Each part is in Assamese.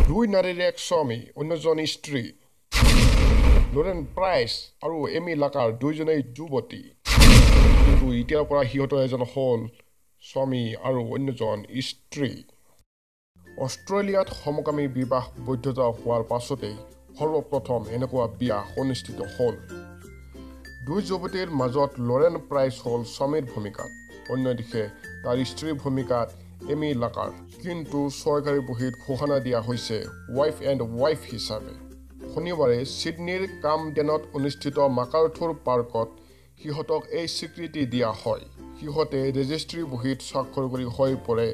দুই নাৰীৰ এক স্বামী অন্যজন স্ত্ৰী লৰেন প্ৰাইচ আৰু এমি লাকাৰ দুইজনেই যুৱতী কিন্তু এতিয়াৰ পৰা সিহঁতৰ এজন হ'ল স্বামী আৰু অন্যজন স্ত্ৰী অষ্ট্ৰেলিয়াত সমকামী বিবাহ বৈধতা হোৱাৰ পাছতেই সৰ্বপ্ৰথম এনেকুৱা বিয়া অনুষ্ঠিত হ'ল দুই যুৱতীৰ মাজত লৰেন প্ৰাইচ হ'ল স্বামীৰ ভূমিকাত অন্য দিশে তাৰ স্ত্ৰীৰ ভূমিকাত এমি লাকাৰ কিন্তু চৰকাৰী বহীত ঘোষণা দিয়া হৈছে ৱাইফ এণ্ড ৱাইফ হিচাপে শনিবাৰে ছিডনীৰ কামডেনত অনুষ্ঠিত মাকাৰ্থুৰ পাৰ্কত সিহঁতক এই স্বীকৃতি দিয়া হয় সিহঁতে ৰেজিষ্ট্ৰি বহীত স্বাক্ষৰ কৰি হৈ পৰে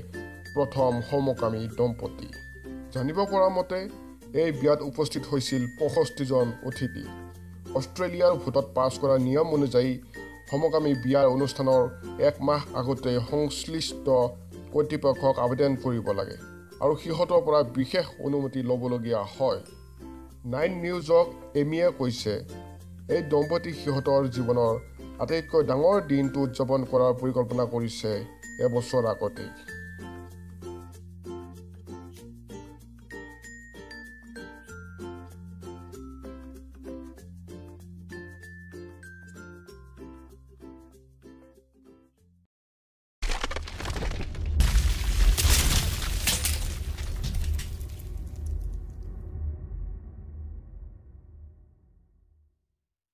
প্ৰথম সমকামী দম্পতী জানিব পৰা মতে এই বিয়াত উপস্থিত হৈছিল ৬৫ জন অতিথি অষ্ট্ৰেলিয়াৰ ভোটত পাছ কৰা নিয়ম অনুযায়ী সমকামী বিয়াৰ অনুষ্ঠানৰ এক মাহ আগতে সংশ্লিষ্ট কৰ্তৃপক্ষক আবেদন কৰিব লাগে আৰু সিহঁতৰ পৰা বিশেষ অনুমতি ল'বলগীয়া হয় 9 নিউজক এমিয়ে কৈছে এই দম্পতী সিহঁতৰ জীৱনৰ আটাইতকৈ ডাঙৰ দিনটো উদযাপন কৰাৰ পৰিকল্পনা কৰিছে এবছৰ আগতে